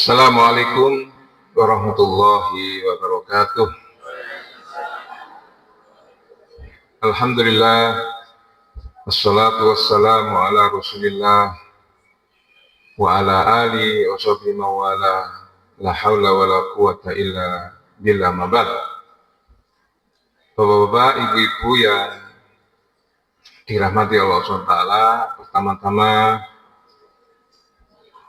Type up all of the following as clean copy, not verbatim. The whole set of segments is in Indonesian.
Assalamualaikum warahmatullahi wabarakatuh. Alhamdulillah, wassalatu wassalamu ala rasulillah wa ala alihi wa sahbihi mawala, la hawla wa la quwata illa billah mabad. Bapak-bapak, ibu-ibu yang dirahmati Allah SWT, pertama-tama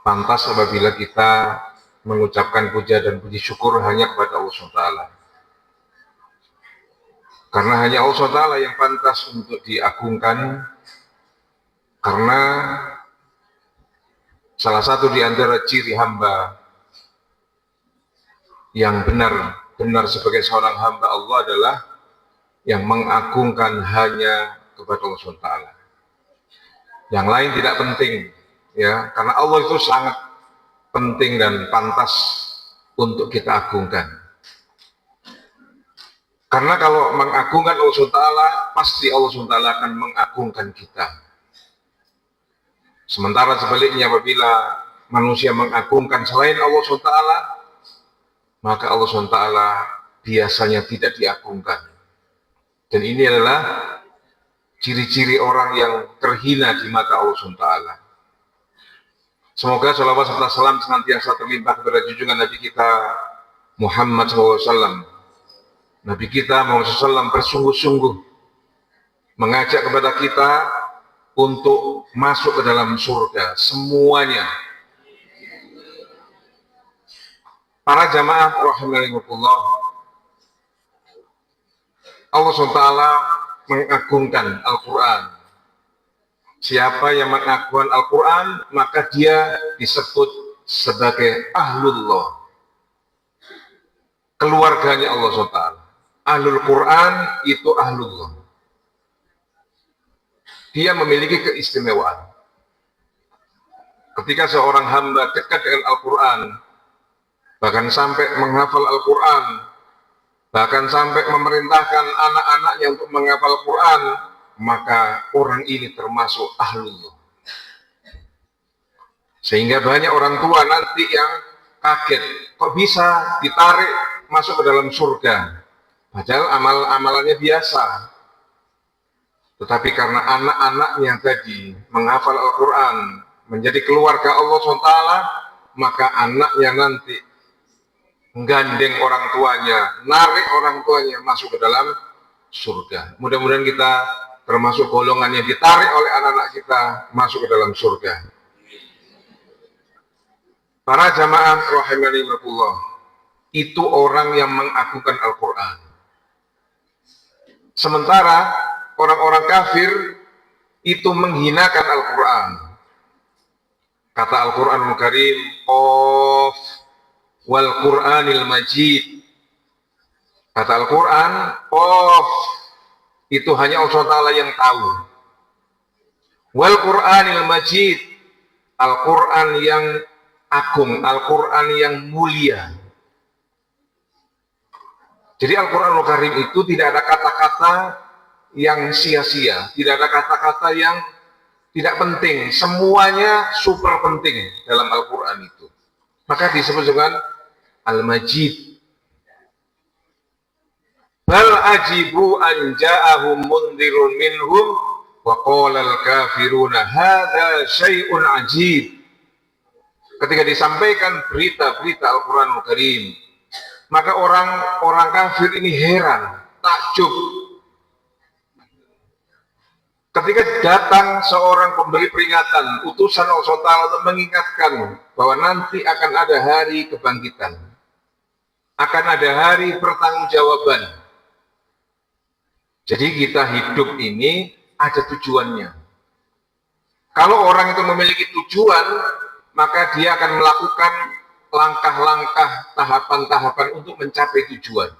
pantas apabila kita mengucapkan puja dan puji syukur hanya kepada Allah SWT. Karena hanya Allah SWT yang pantas untuk diagungkan, karena salah satu di antara ciri hamba yang benar sebagai seorang hamba Allah adalah yang mengagungkan hanya kepada Allah SWT. Yang lain tidak penting, ya, karena Allah itu sangat penting dan pantas untuk kita agungkan. Karena kalau mengagungkan Allah SWT, pasti Allah SWT akan mengagungkan kita. Sementara sebaliknya, apabila manusia mengagungkan selain Allah SWT, maka Allah SWT biasanya tidak diagungkan. Dan ini adalah ciri-ciri orang yang terhina di mata Allah SWT. Semoga sholawat serta salam senantiasa terlimpah kepada junjungan Nabi kita Muhammad SAW. Nabi kita Muhammad SAW bersungguh-sungguh mengajak kepada kita untuk masuk ke dalam surga semuanya. Para jamaah rahimakumullah, Allah SWT mengagungkan Al-Quran. Siapa yang mengagungkan Al-Quran, maka dia disebut sebagai ahlullah, keluarganya Allah SWT. Ahlul Quran itu ahlullah. Dia memiliki keistimewaan. Ketika seorang hamba dekat dengan Al-Quran, bahkan sampai menghafal Al-Quran, bahkan sampai memerintahkan anak-anaknya untuk menghafal Al-Quran, maka orang ini termasuk ahlullah. Sehingga banyak orang tua nanti yang kaget, kok bisa ditarik masuk ke dalam surga, padahal amalannya biasa. Tetapi karena anak-anaknya tadi menghafal Al-Quran, menjadi keluarga Allah SWT, maka anaknya nanti menggandeng orang tuanya, narik orang tuanya masuk ke dalam surga. Mudah-mudahan kita termasuk golongan yang ditarik oleh anak-anak kita masuk ke dalam surga. Para jamaah rahimakumullah, itu orang yang mengagungkan Al-Quran. Sementara orang-orang kafir itu menghinakan Al-Quran. Kata Al-Quranul Karim, Qaf wal Qur'anil Majid. Kata Al-Quran, Qaf, itu hanya Allah SWT yang tahu. Wal Qur'anil Majid, Al-Quran yang agung, Al-Quran yang mulia. Jadi Al-Quranul Karim itu tidak ada kata-kata yang sia-sia, tidak ada kata-kata yang tidak penting, semuanya super penting dalam Al-Quran itu. Maka disebut dengan Al-Majid. Bal ajibu an ja'ahum mundhirun minhum wa qala al-kafiruna hadza syai'un ajib. Ketika disampaikan berita-berita Al-Quranul Karim, maka orang kafir ini heran, takjub. Ketika datang seorang pemberi peringatan, utusan Allah SWT untuk mengingatkan bahwa nanti akan ada hari kebangkitan, akan ada hari pertanggungjawaban. Jadi kita hidup ini ada tujuannya. Kalau orang itu memiliki tujuan, maka dia akan melakukan langkah-langkah, tahapan-tahapan untuk mencapai tujuan.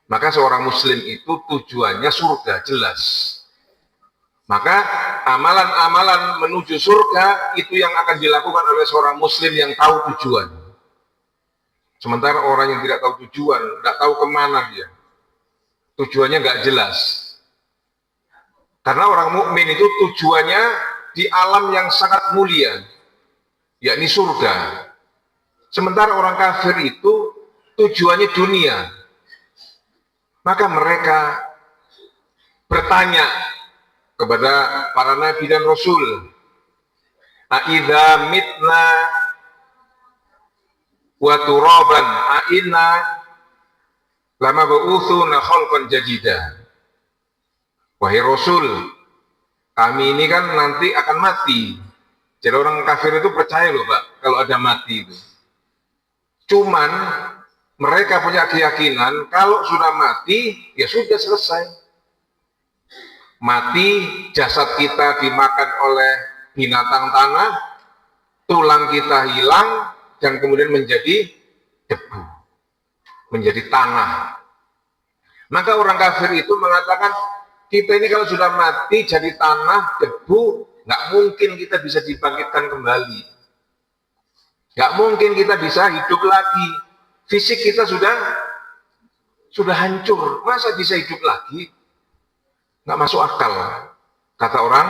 Maka seorang muslim itu tujuannya surga, jelas. Maka amalan-amalan menuju surga itu yang akan dilakukan oleh seorang muslim yang tahu tujuan. Sementara orang yang tidak tahu tujuan, tidak tahu kemana dia, tujuannya nggak jelas. Karena orang mukmin itu tujuannya di alam yang sangat mulia, yakni surga. Sementara orang kafir itu tujuannya dunia. Maka mereka bertanya kepada para nabi dan rasul, "Aidza mitna wa turaban inna lama ba'utsuna khalqan jadida." Wahai Rasul, kami ini kan nanti akan mati. Jadi orang kafir itu percaya loh Pak, kalau ada mati itu. Cuman mereka punya keyakinan kalau sudah mati, ya sudah selesai. Mati, jasad kita dimakan oleh binatang tanah, tulang kita hilang, dan kemudian menjadi debu, menjadi tanah. Maka orang kafir itu mengatakan, kita ini kalau sudah mati jadi tanah, debu, nggak mungkin kita bisa dibangkitkan kembali. Nggak mungkin kita bisa hidup lagi. Fisik kita sudah hancur. Masa bisa hidup lagi? Nggak masuk akal, kata orang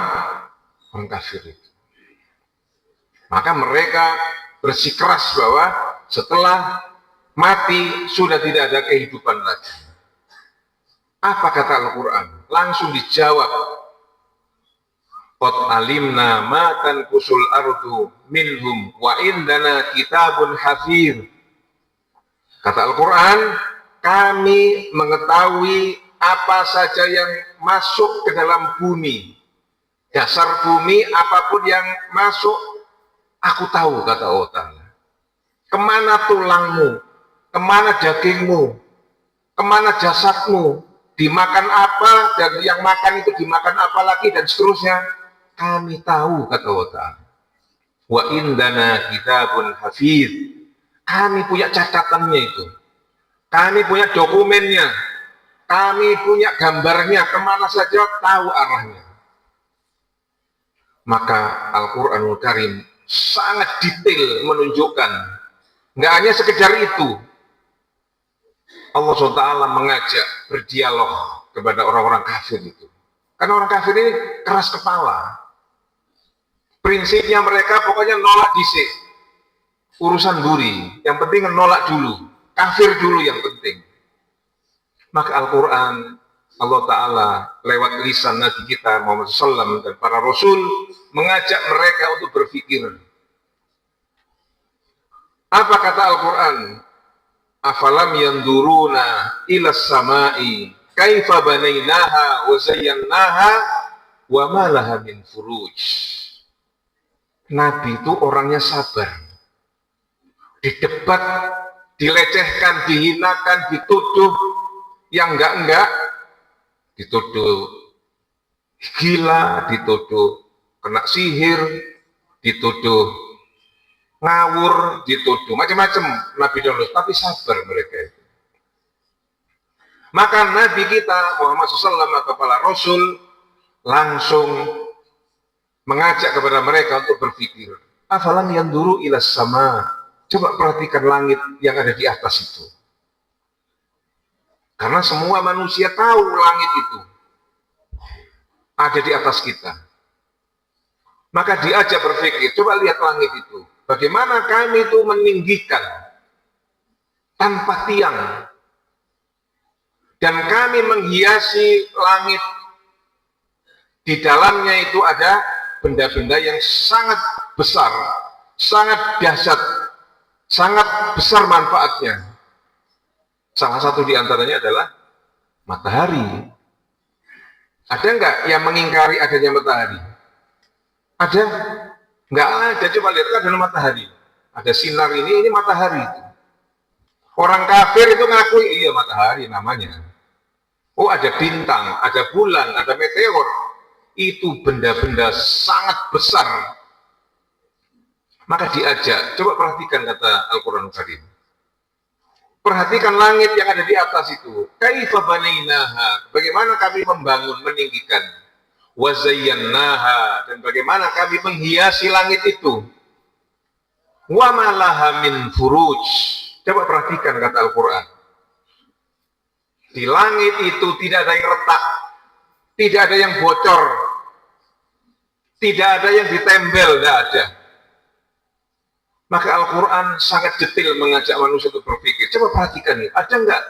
kafir itu. Maka mereka bersikeras bahwa setelah mati sudah tidak ada kehidupan lagi. Apa kata Al-Quran? Langsung dijawab, qad alimna ma tanqusul ardu minhum wa indana kitabun hafir. Kata Al-Quran, kami mengetahui apa saja yang masuk ke dalam bumi, dasar bumi, apapun yang masuk, aku tahu, kata Allah Ta'ala. Kemana tulangmu, kemana dagingmu, kemana jasadmu, dimakan apa, dan yang makan itu dimakan apa lagi, dan seterusnya, kami tahu, kata Allah Ta'ala. Wa indana kitabun hafiz. Kami punya catatannya itu, kami punya dokumennya, kami punya gambarnya, kemana saja tahu arahnya. Maka Al-Quranul Karim sangat detail menunjukkan, nggak hanya sekedar itu, Allah SWT mengajak berdialog kepada orang-orang kafir itu. Karena orang kafir ini keras kepala. Prinsipnya mereka pokoknya nolak disik. Urusan buri, yang penting nolak dulu. Kafir dulu yang penting. Maka Al-Quran, Allah Ta'ala lewat lisan Nabi kita Muhammad SAW dan para Rasul mengajak mereka untuk berpikir. Apa kata Al-Quran? Afalam yanduruna ilas samai kaifa banainaha wa zayyannaha wa ma laha min furuj. Nabi itu orangnya sabar. Didebat, dilecehkan, dihinakan, dituduh yang enggak, dituduh gila, dituduh kena sihir, dituduh ngawur, dituduh macam-macam Nabi dulu, tapi sabar mereka itu. Maka Nabi kita Muhammad SAW atau para Rasul langsung mengajak kepada mereka untuk berpikir. Afalam yanduru ilas sama. Coba perhatikan langit yang ada di atas itu. Karena semua manusia tahu langit itu ada di atas kita. Maka diajak berpikir, coba lihat langit itu. Bagaimana kami itu meninggikan tanpa tiang. Dan kami menghiasi langit. Di dalamnya itu ada benda-benda yang sangat besar, sangat dahsyat, sangat besar manfaatnya. Salah satu di antaranya adalah matahari. Ada enggak yang mengingkari adanya matahari? Ada? Enggak ada. Coba lihat, ada matahari. Ada sinar ini matahari. Orang kafir itu ngakui, iya matahari namanya. Oh ada bintang, ada bulan, ada meteor. Itu benda-benda sangat besar. Maka diajak, coba perhatikan kata Al-Quran Karim. Perhatikan langit yang ada di atas itu. Kaifa banainaha, bagaimana kami membangun, meninggikan. Wa zayyannaha, dan bagaimana kami menghiasi langit itu. Wa ma laha min furuj. Coba perhatikan kata Al-Quran. Di langit itu tidak ada yang retak, tidak ada yang bocor, tidak ada yang ditembel, tidak ada. Maka Al-Quran sangat detail mengajak manusia untuk berpikir. Coba perhatikan nih, ada nggak?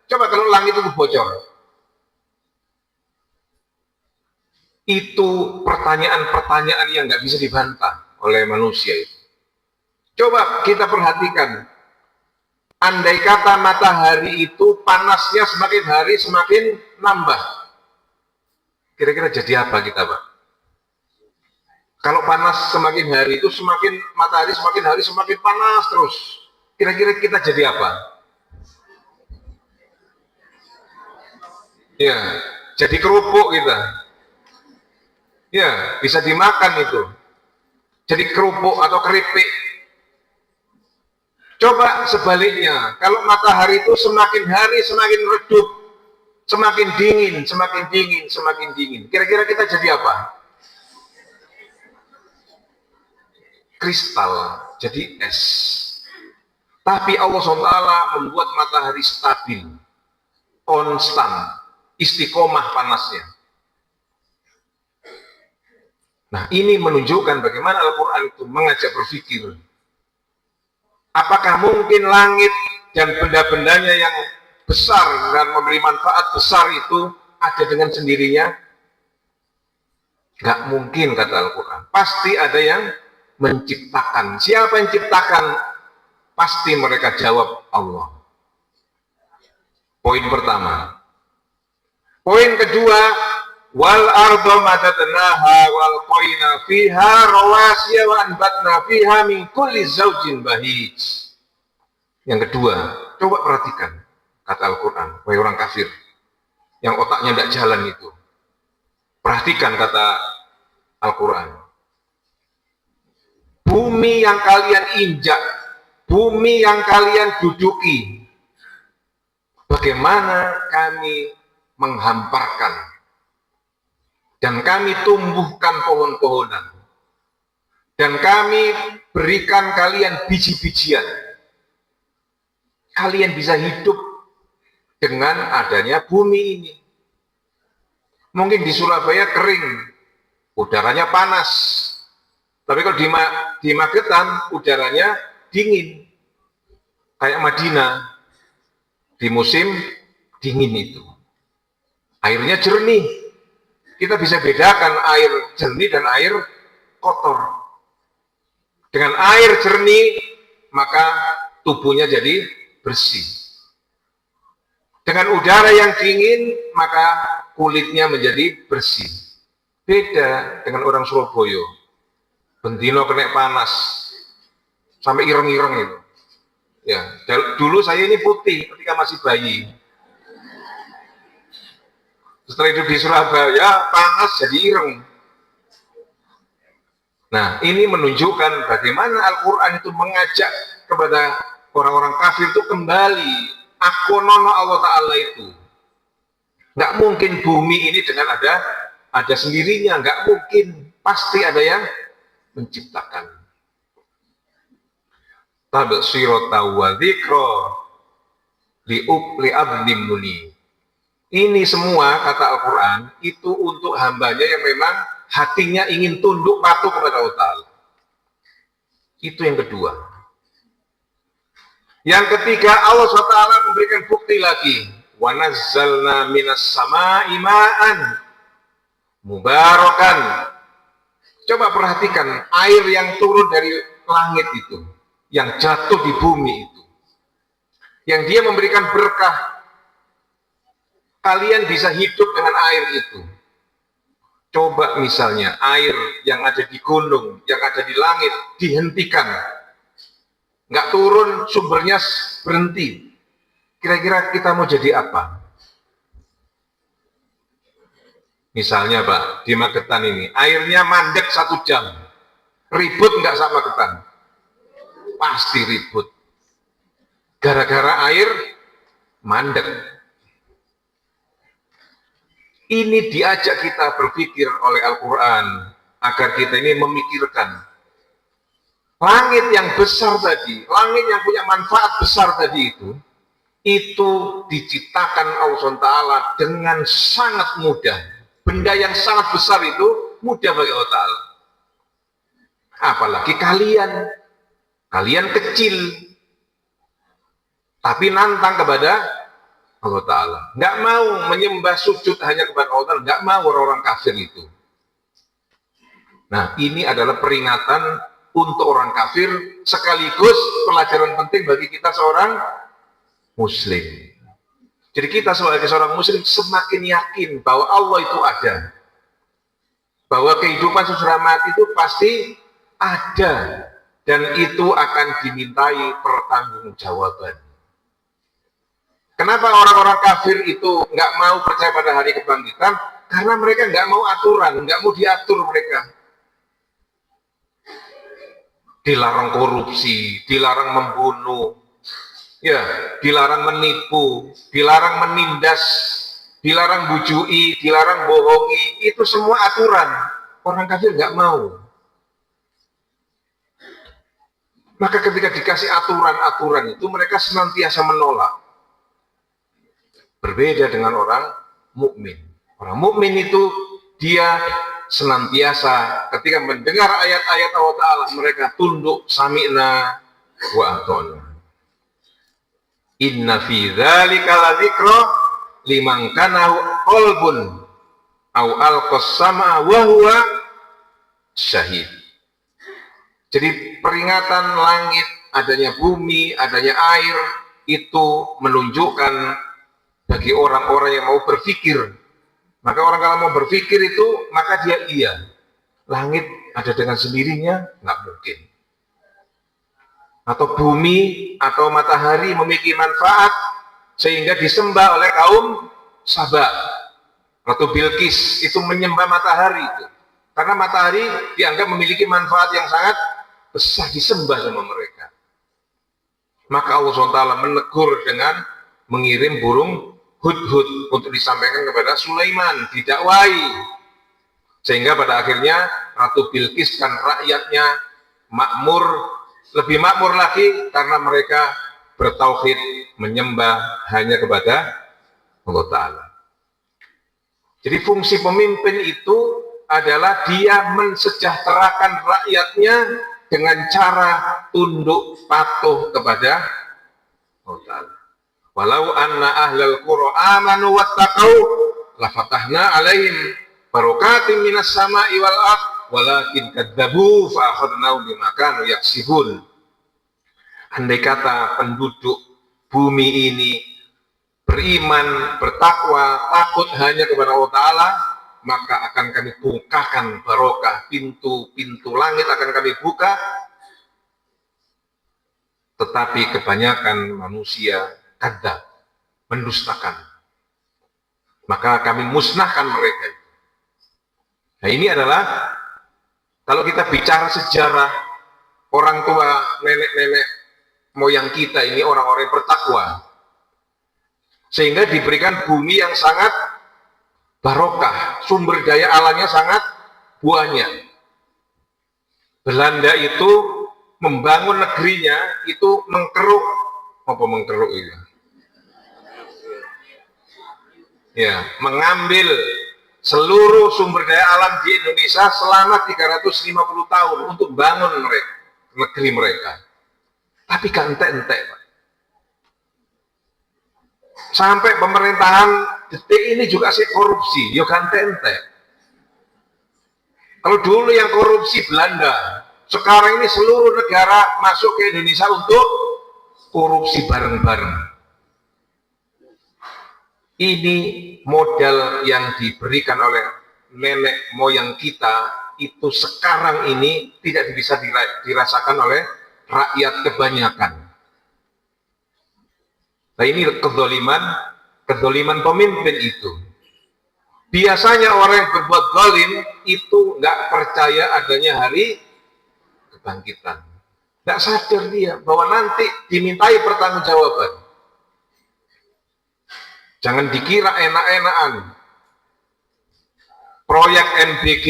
Coba kalau langit itu bocor. Itu pertanyaan-pertanyaan yang nggak bisa dibantah oleh manusia itu. Coba kita perhatikan. Andai kata matahari itu panasnya semakin hari semakin nambah. Kira-kira jadi apa kita, Pak? Kalau panas semakin hari itu semakin matahari semakin hari semakin panas terus. Kira-kira kita jadi apa? Ya, jadi kerupuk kita. Ya, bisa dimakan itu. Jadi kerupuk atau keripik. Coba sebaliknya, kalau matahari itu semakin hari semakin redup, semakin dingin, semakin dingin, semakin dingin. Kira-kira kita jadi apa? Kristal, jadi es. Tapi Allah SWT membuat matahari stabil, konstan, istiqomah panasnya. Nah, ini menunjukkan bagaimana Al-Quran itu mengajak berpikir. Apakah mungkin langit dan benda-bendanya yang besar dan memberi manfaat besar itu ada dengan sendirinya? Gak mungkin, kata Al-Quran. Pasti ada yang menciptakan. Siapa yang ciptakan? Pasti mereka jawab Allah. Poin pertama. Poin kedua, wal ardo madatnaha wal qoina fiha rawasiya wa anbatna fiha min kulli zaujin bahij. Yang kedua, coba perhatikan kata Al-Quran, wahai orang kafir yang otaknya tidak jalan itu. Perhatikan kata Al-Quran. Bumi yang kalian injak, bumi yang kalian duduki, bagaimana kami menghamparkan dan kami tumbuhkan pohon-pohonan dan kami berikan kalian biji-bijian. Kalian bisa hidup dengan adanya bumi ini. Mungkin di Surabaya kering, udaranya panas. Tapi kalau di Magetan udaranya dingin. Kayak Madinah di musim dingin itu. Airnya jernih. Kita bisa bedakan air jernih dan air kotor. Dengan air jernih, maka tubuhnya jadi bersih. Dengan udara yang dingin, maka kulitnya menjadi bersih. Beda dengan orang Surabaya. Bendino kena panas, sampai ireng-ireng itu. Ya, dulu saya ini putih ketika masih bayi. Setelah hidup di Surabaya, panas jadi ireng. Nah, ini menunjukkan bagaimana Al-Quran itu mengajak kepada orang-orang kafir itu kembali. Akonono Allah Ta'ala itu. Nggak mungkin bumi ini dengan ada sendirinya, nggak mungkin. Pasti ada yang menciptakan. Tabsirata wa dzikra li abdim muni. Ini semua kata Al-Quran itu untuk hambanya yang memang hatinya ingin tunduk patuh kepada Allah Ta'ala. Itu yang kedua. Yang ketiga, Allah SWT memberikan bukti lagi. Wa nazzalna minas sama'i ma'an mubarakan. Coba perhatikan air yang turun dari langit itu, yang jatuh di bumi itu, yang dia memberikan berkah. Kalian bisa hidup dengan air itu. Coba misalnya air yang ada di gunung, yang ada di langit dihentikan, nggak turun, sumbernya berhenti. Kira-kira kita mau jadi apa? Misalnya Pak, di Magetan ini, airnya mandek 1 jam. Ribut nggak sama Magetan? Pasti ribut. Gara-gara air mandek. Ini diajak kita berpikir oleh Al-Quran, agar kita ini memikirkan. Langit yang besar tadi, langit yang punya manfaat besar tadi itu diciptakan Allah SWT dengan sangat mudah. Benda yang sangat besar itu mudah bagi Allah Ta'ala. Apalagi kalian Kalian kecil, tapi nantang kepada Allah Ta'ala. Nggak mau menyembah sujud hanya kepada Allah Ta'ala. Nggak mau orang-orang kafir itu. Nah, ini adalah peringatan untuk orang kafir, sekaligus pelajaran penting bagi kita seorang Muslim. Jadi kita sebagai seorang Muslim semakin yakin bahwa Allah itu ada. Bahwa kehidupan sesudah mati itu pasti ada. Dan itu akan dimintai pertanggungjawaban. Kenapa orang-orang kafir itu nggak mau percaya pada hari kebangkitan? Karena mereka nggak mau aturan, nggak mau diatur mereka. Dilarang korupsi, dilarang membunuh, ya, dilarang menipu, dilarang menindas, dilarang bujui, dilarang bohongi. Itu semua aturan. Orang kafir nggak mau. Maka ketika dikasih aturan-aturan itu mereka senantiasa menolak. Berbeda dengan orang mukmin. Orang mukmin itu dia senantiasa ketika mendengar ayat-ayat Allah Ta'ala mereka tunduk, sami'na wa ata'na. Inna fi dzalika ladzikra liman kana qalbun au alqas sam'a wa huwa syahid. Jadi peringatan langit, adanya bumi, adanya air, itu menunjukkan bagi orang-orang yang mau berpikir. Maka orang kalau mau berpikir itu, maka dia iya. Langit ada dengan sendirinya, nggak mungkin. Atau bumi atau matahari memiliki manfaat, sehingga disembah oleh kaum Saba. Ratu Bilqis itu menyembah matahari itu. Karena matahari dianggap memiliki manfaat yang sangat besar, disembah sama mereka. Maka Allah SWT menegur dengan mengirim burung hudhud untuk disampaikan kepada Sulaiman, didakwai. Sehingga pada akhirnya Ratu Bilqis dan rakyatnya makmur, lebih makmur lagi karena mereka bertauhid, menyembah hanya kepada Allah Ta'ala. Jadi fungsi pemimpin itu adalah dia mensejahterakan rakyatnya dengan cara tunduk patuh kepada Allah Ta'ala. Walau anna ahlal qura amanu wattaqau lafatahna alaihim barakatim minas sama'i wal ard walakin kadzabu fa akhadnahum bima kanu yaksibun. Andai kata penduduk bumi ini beriman, bertakwa, takut hanya kepada Allah Ta'ala, maka akan kami bukakan barokah, pintu-pintu langit akan kami buka. Tetapi kebanyakan manusia kadzab, mendustakan. Maka kami musnahkan mereka. Nah, ini adalah kalau kita bicara sejarah orang tua, nenek-nenek moyang kita ini orang-orang yang bertakwa. Sehingga diberikan bumi yang sangat barokah, sumber daya alamnya sangat banyak. Belanda itu membangun negerinya itu mengkeruk, apa mengkeruk itu? Ya, mengambil seluruh sumber daya alam di Indonesia selama 350 tahun untuk bangun mereka, negeri mereka. Tapi gak entek-entek, Pak. Sampai pemerintahan detik ini juga sih korupsi, ya gak entek-entek. Kalau dulu yang korupsi Belanda, sekarang ini seluruh negara masuk ke Indonesia untuk korupsi bareng-bareng. Ini modal yang diberikan oleh nenek moyang kita itu sekarang ini tidak bisa dirasakan oleh rakyat kebanyakan. Nah, ini kezaliman pemimpin itu. Biasanya orang yang berbuat zalim itu nggak percaya adanya hari kebangkitan. Nggak sadar dia bahwa nanti dimintai pertanggungjawaban. Jangan dikira enak-enakan. Proyek MBG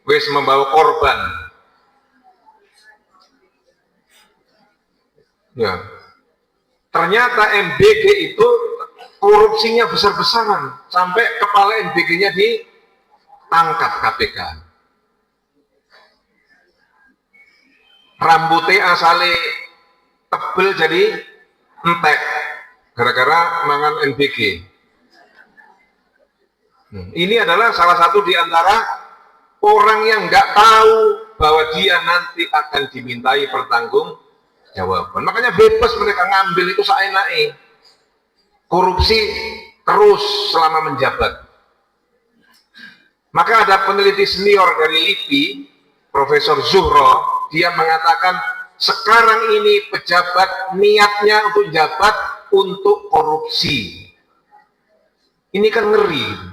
wis membawa korban. Ya, ternyata MBG itu korupsinya besar-besaran sampai kepala MBG-nya ditangkap KPK. rambutnya asale tebel jadi entek gara-gara mangan NBG. Ini adalah salah satu di antara orang yang nggak tahu bahwa dia nanti akan dimintai pertanggungjawaban. Makanya bebas mereka ngambil itu seenaknya. Korupsi terus selama menjabat. Maka ada peneliti senior dari LIPI, Profesor Zuhro, dia mengatakan sekarang ini pejabat niatnya untuk jabat untuk korupsi. Ini kan ngeri.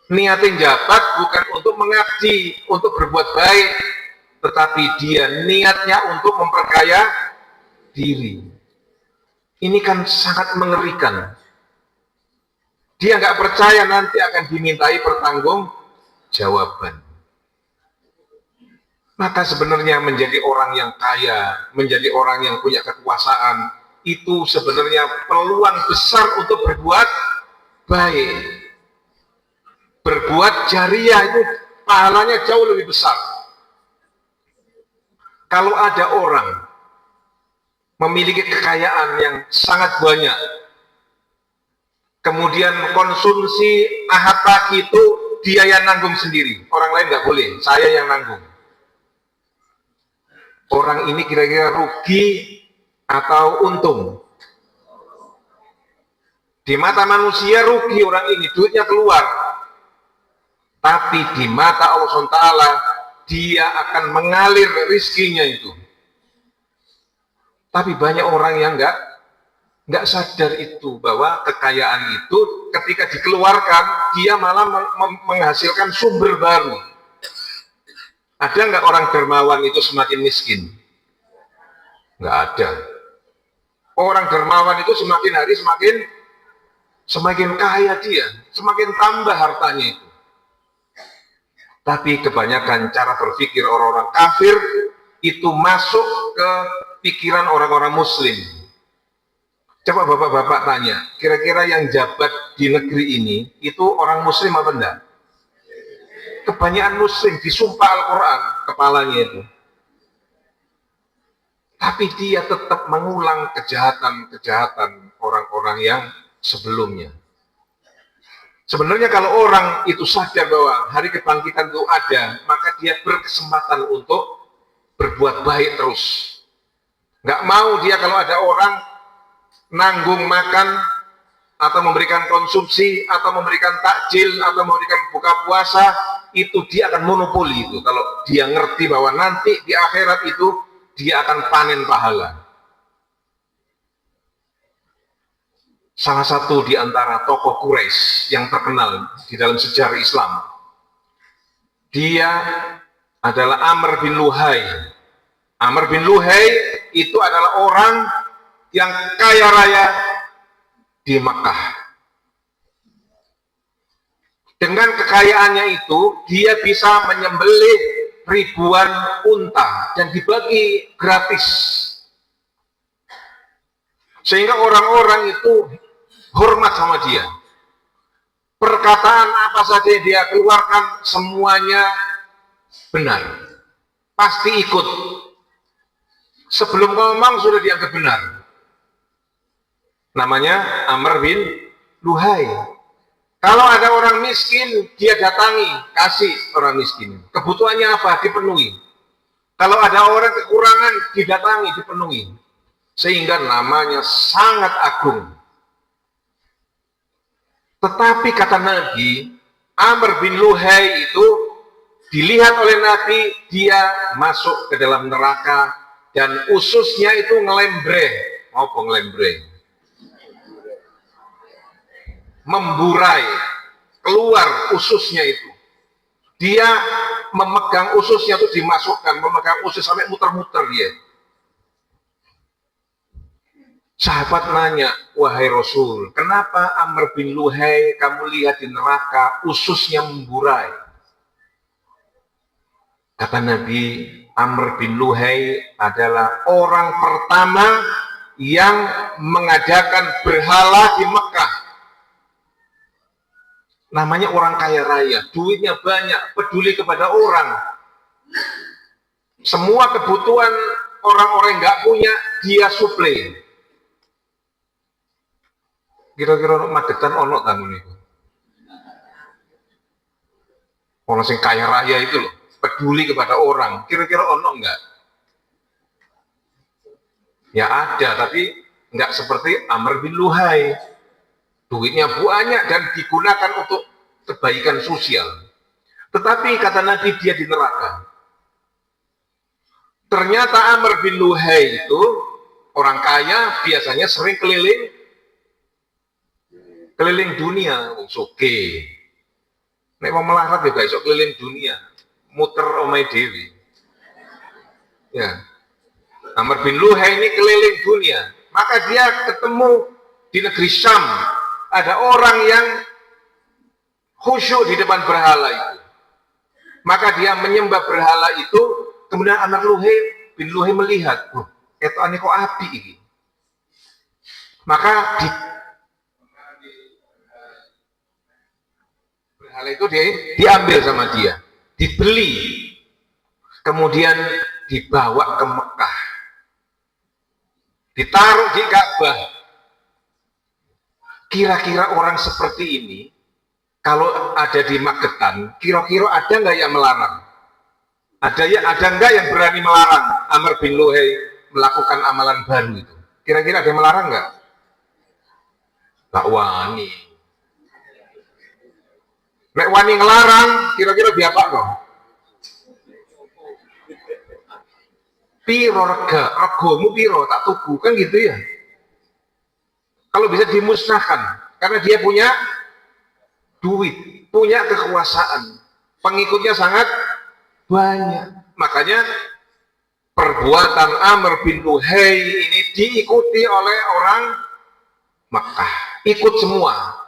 Niatin jabat bukan untuk mengabdi, untuk berbuat baik, tetapi dia niatnya untuk memperkaya diri. Ini kan sangat mengerikan. Dia nggak percaya nanti akan dimintai pertanggungjawaban. Maka sebenarnya menjadi orang yang kaya, menjadi orang yang punya kekuasaan, itu sebenarnya peluang besar untuk berbuat baik. Berbuat jariah itu pahalanya jauh lebih besar. Kalau ada orang memiliki kekayaan yang sangat banyak, kemudian konsumsi ahad pagi itu dia yang nanggung sendiri, orang lain nggak boleh, saya yang nanggung. Orang ini kira-kira rugi atau untung? Di mata manusia rugi orang ini, duitnya keluar. Tapi di mata Allah SWT dia akan mengalir rizkinya itu. Tapi banyak orang yang nggak sadar itu, bahwa kekayaan itu ketika dikeluarkan dia malah menghasilkan sumber baru. Ada nggak orang dermawan itu semakin miskin? Nggak ada. Orang dermawan itu semakin hari semakin kaya dia, semakin tambah hartanya itu. Tapi kebanyakan cara berpikir orang-orang kafir itu masuk ke pikiran orang-orang muslim. Coba bapak-bapak tanya, kira-kira yang jabat di negeri ini itu orang muslim apa enggak? Kebanyakan muslim, disumpah Al-Quran kepalanya itu. Tapi dia tetap mengulang kejahatan-kejahatan orang-orang yang sebelumnya. Sebenarnya kalau orang itu sadar bahwa hari kebangkitan itu ada, maka dia berkesempatan untuk berbuat baik terus. Nggak mau dia kalau ada orang nanggung makan, atau memberikan konsumsi, atau memberikan takjil, atau memberikan buka puasa, itu dia akan monopoli itu. Kalau dia ngerti bahwa nanti di akhirat itu dia akan panen pahala. Salah satu di antara tokoh Quraisy yang terkenal di dalam sejarah Islam, dia adalah Amr bin Luhai. Amr bin Luhai itu adalah orang yang kaya raya di Makkah. Dengan kekayaannya itu, dia bisa menyembelih ribuan unta dan dibagi gratis. Sehingga orang-orang itu hormat sama dia. Perkataan apa saja yang dia keluarkan semuanya benar. Pasti ikut. Sebelum ngomong sudah dianggap benar. Namanya Amr bin Luhai. Kalau ada orang miskin, dia datangi, kasih orang miskin. Kebutuhannya apa? Dipenuhi. Kalau ada orang kekurangan, didatangi, dipenuhi. Sehingga namanya sangat agung. Tetapi kata Nabi, Amr bin Luhai itu dilihat oleh Nabi, dia masuk ke dalam neraka dan ususnya itu ngelembre. Apa ngelembre? Memburai, keluar ususnya itu. Dia memegang ususnya itu dimasukkan, memegang usus sampai muter-muter dia. Sahabat nanya, wahai Rasul, kenapa Amr bin Luhai kamu lihat di neraka ususnya memburai? Kata Nabi, Amr bin Luhai adalah orang pertama yang mengadakan berhala di Mekah. Namanya orang kaya raya, duitnya banyak, peduli kepada orang. Semua kebutuhan orang-orang yang nggak punya, dia suplai. Kira-kira Magetan ono tamu nih. Orang sing kaya raya itu loh, peduli kepada orang. Kira-kira ono enggak? Ya ada, tapi enggak seperti Amr bin Luhai. Duitnya banyak dan digunakan untuk kebaikan sosial. Tetapi kata Nabi, dia di neraka. Ternyata Amr bin Luhai itu orang kaya, biasanya sering keliling dunia, oke. Nek mau melarat juga iso keliling dunia, muter omai dewi. Ya, Amr bin Luhai ini keliling dunia, maka dia ketemu di negeri Syam, ada orang yang khusyuk di depan berhala itu. Maka dia menyembah berhala itu, kemudian Amr bin Luhai melihat, itu aneh kok api ini. Maka berhala itu diambil sama dia, dibeli, kemudian dibawa ke Mekah, ditaruh di Ka'bah. Kira-kira orang seperti ini kalau ada di Magetan, kira-kira ada nggak yang melarang? Ada nggak yang berani melarang Amr bin Luhai melakukan amalan baru itu? Kira-kira ada yang melarang nggak? Nggak wani. Nek wani ngelarang, kira-kira biapa kok? Piro regomu piro tak tuku, kan gitu ya. Kalau bisa dimusnahkan, karena dia punya duit, punya kekuasaan, pengikutnya sangat banyak. Makanya perbuatan Amr bin Luhai ini diikuti oleh orang Makkah, ikut semua.